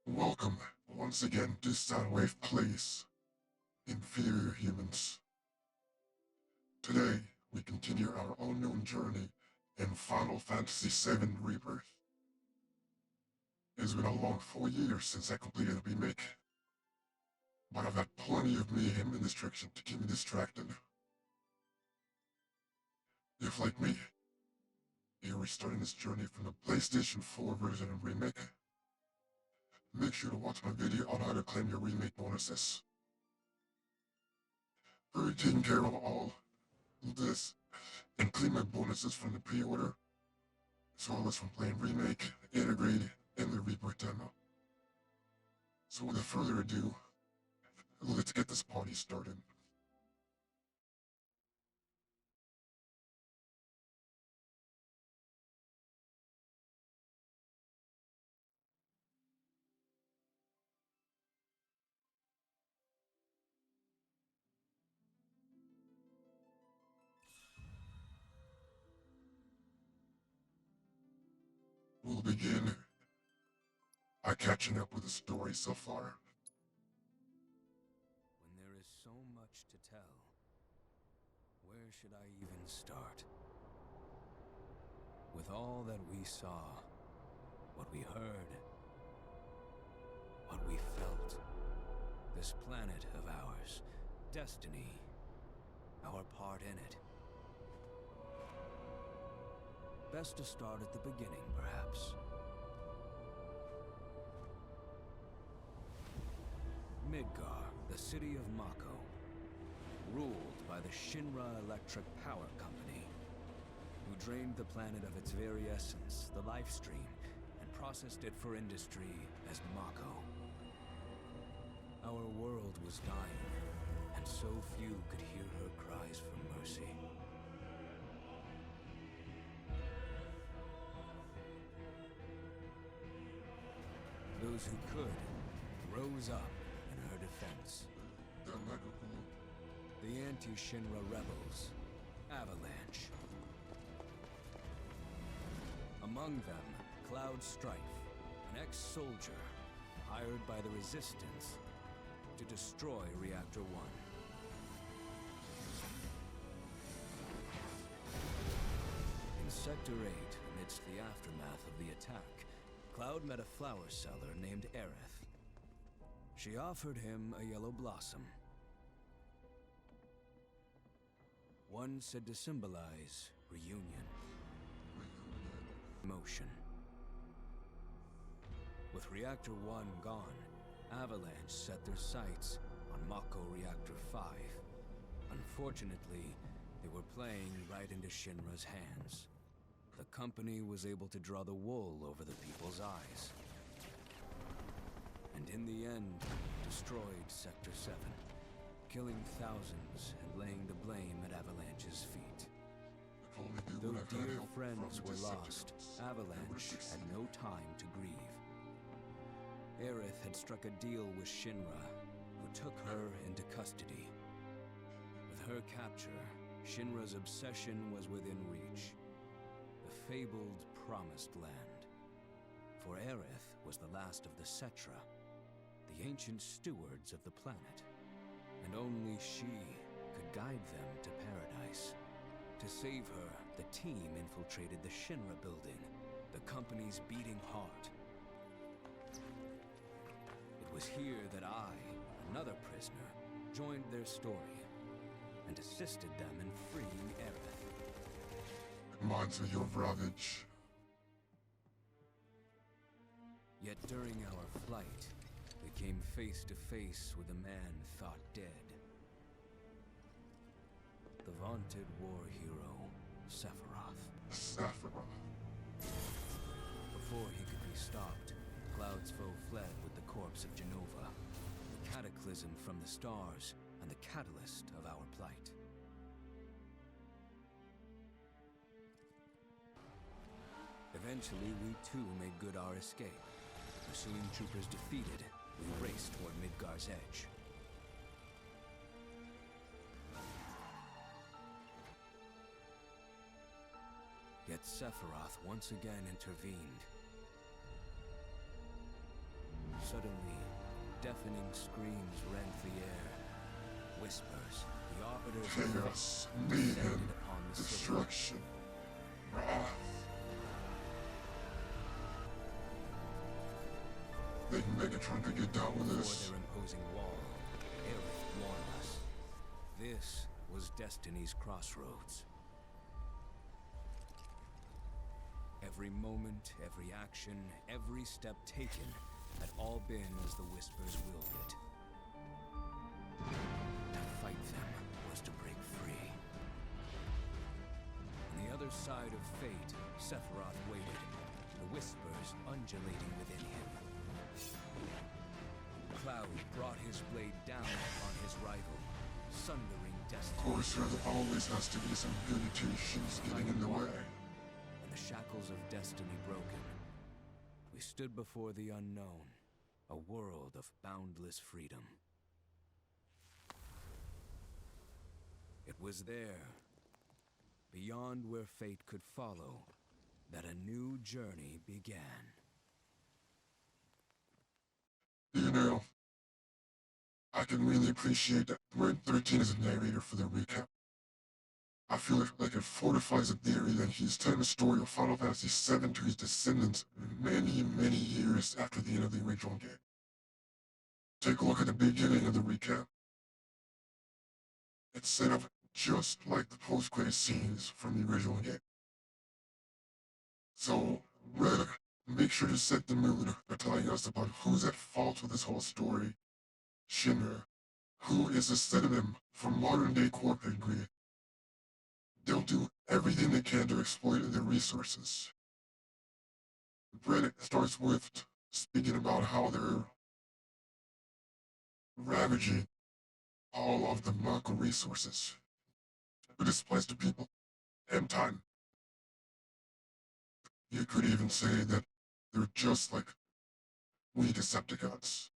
Welcome once again to Soundwave Place, Inferior Humans. Today, we continue our unknown journey in Final Fantasy VII Rebirth. It's been a long 4 years since I completed the remake, but I've had plenty of mayhem and distraction to keep me distracted. If, like me, you're restarting this journey from the PlayStation 4 version of Remake, make sure to watch my video on how to claim your remake bonuses. For taking care of all this and claim my bonuses from the pre-order, as well as from playing Remake, Integrate, and the Rebirth demo. So without further ado, let's get this party started. We'll begin by catching up with the story so far. When there is so much to tell, where should I even start? With all that we saw, what we heard, what we felt, this planet of ours, destiny, our part in it. Best to start at the beginning, perhaps. Midgar, the city of Mako, ruled by the Shinra Electric Power Company, who drained the planet of its very essence, the life stream, and processed it for industry as Mako. Our world was dying, and so few could hear her cries for mercy. Those who could rose up in her defense. The anti-Shinra rebels, Avalanche. Among them, Cloud Strife, an ex-soldier hired by the Resistance to destroy Reactor 1. In Sector 8, amidst the aftermath of the attack, Cloud met a flower seller named Aerith. She offered him a yellow blossom, one said to symbolize reunion, motion. With Reactor 1 gone, Avalanche set their sights on Mako Reactor 5. Unfortunately, they were playing right into Shinra's hands. The company was able to draw the wool over the people's eyes. And in the end, destroyed Sector 7, killing thousands and laying the blame at Avalanche's feet. Though dear friends were lost, Avalanche had no time to grieve. Aerith had struck a deal with Shinra, who took her into custody. With her capture, Shinra's obsession was within reach. The fabled Promised Land. For Aerith was the last of the Cetra, the ancient stewards of the planet, and only she could guide them to paradise. To save her, the team infiltrated the Shinra building, the company's beating heart. It was here that I, another prisoner, joined their story and assisted them in freeing Aerith. Reminds me of Ravage. Yet during our flight, we came face to face with a man thought dead. The vaunted war hero, Sephiroth. Sephiroth. Before he could be stopped, Cloud's foe fled with the corpse of Genova, the cataclysm from the stars and the catalyst of our plight. Eventually, we too made good our escape. Pursuing troopers defeated, we raced toward Midgar's edge. Yet Sephiroth once again intervened, Suddenly, deafening screams rent the air. Whispers, the arbiters of chaos, fate, mayhem, descended upon the city. destruction, wrath. Think Megatron could get down with Before this? their imposing wall, Aerith warned us. This was Destiny's crossroads. Every moment, every action, every step taken had all been as the Whispers willed it. To fight them was to break free. On the other side of fate, Sephiroth waited, the Whispers undulating within him. Cloud brought his blade down upon his rival, sundering destiny. Of course, there always has to be some good intentions getting in the way. And the shackles of destiny broken, we stood before the unknown, a world of boundless freedom. It was there, beyond where fate could follow, that a new journey began. You know, I can really appreciate that Red 13 is a narrator for the recap. I feel like it fortifies the theory that he's telling the story of Final Fantasy VII to his descendants many, many years after the end of the original game. Take a look at the beginning of the recap. It's set up just like the post-credit scenes from the original game. So, Red, make sure to set the mood by telling us about who's at fault with this whole story. Shinra, who is a synonym for modern-day corporate greed. They'll do everything they can to exploit their resources. Red starts with speaking about how they're ravaging all of the Mako resources to displace the people and time. You could even say that they're just like we Decepticons.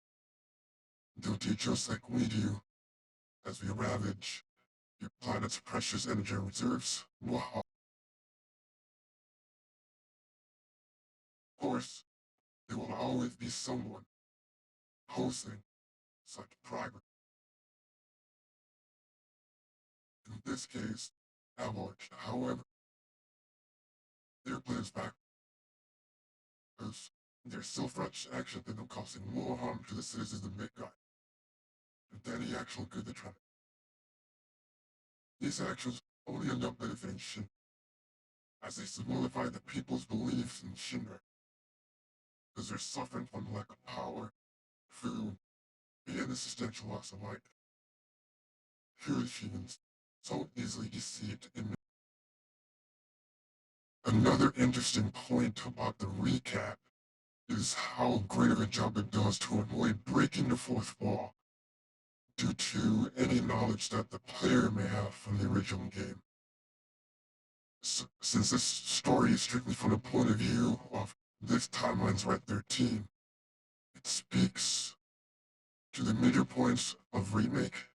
They'll teach us like we do as we ravage your planet's precious energy reserves. Wow. Of course, there will always be someone hosting such private. In this case, Avalanche. However, their plans back because their self-righteous actions end up causing more harm to the citizens of Midgard than any actual good they're trying. These actions only end up benefiting Shinra, as they solidify the people's beliefs in Shinra, because they're suffering from lack of power, food, and existential loss of light. Here is humans, so easily deceived in. Another interesting point about the recap is how great of a job it does to avoid breaking the fourth wall due to any knowledge that the player may have from the original game. Since this story is strictly from the point of view of this timeline's Red 13, it speaks to the major points of Remake.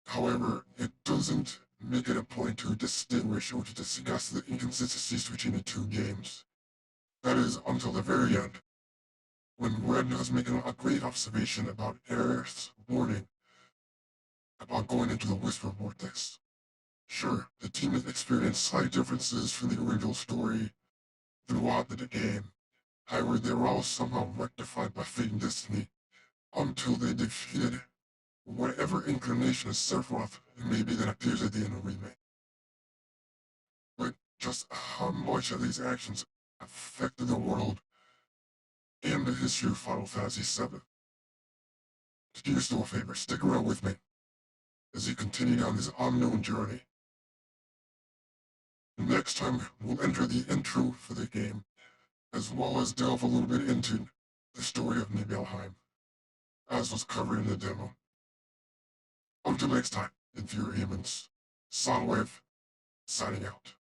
However, it doesn't make it a point to distinguish or to discuss the inconsistencies between the two games. That is, until the very end, when Red was making a great observation about Aerith's warning about going into the Whisper Vortex. Sure, the team has experienced slight differences from the original story throughout the game. However, they were all somehow rectified by fate and destiny until they defeated whatever inclination of Sephiroth it may be that appears at the end of Remake. But just how much of these actions affected the world and the history of Final Fantasy VII. To do yourself a favor, stick around with me as you continue down this unknown journey. Next time, we'll enter the intro for the game, as well as delve a little bit into the story of Nibelheim, as was covered in the demo. Until next time, Infuriate Humans, Soundwave, signing out.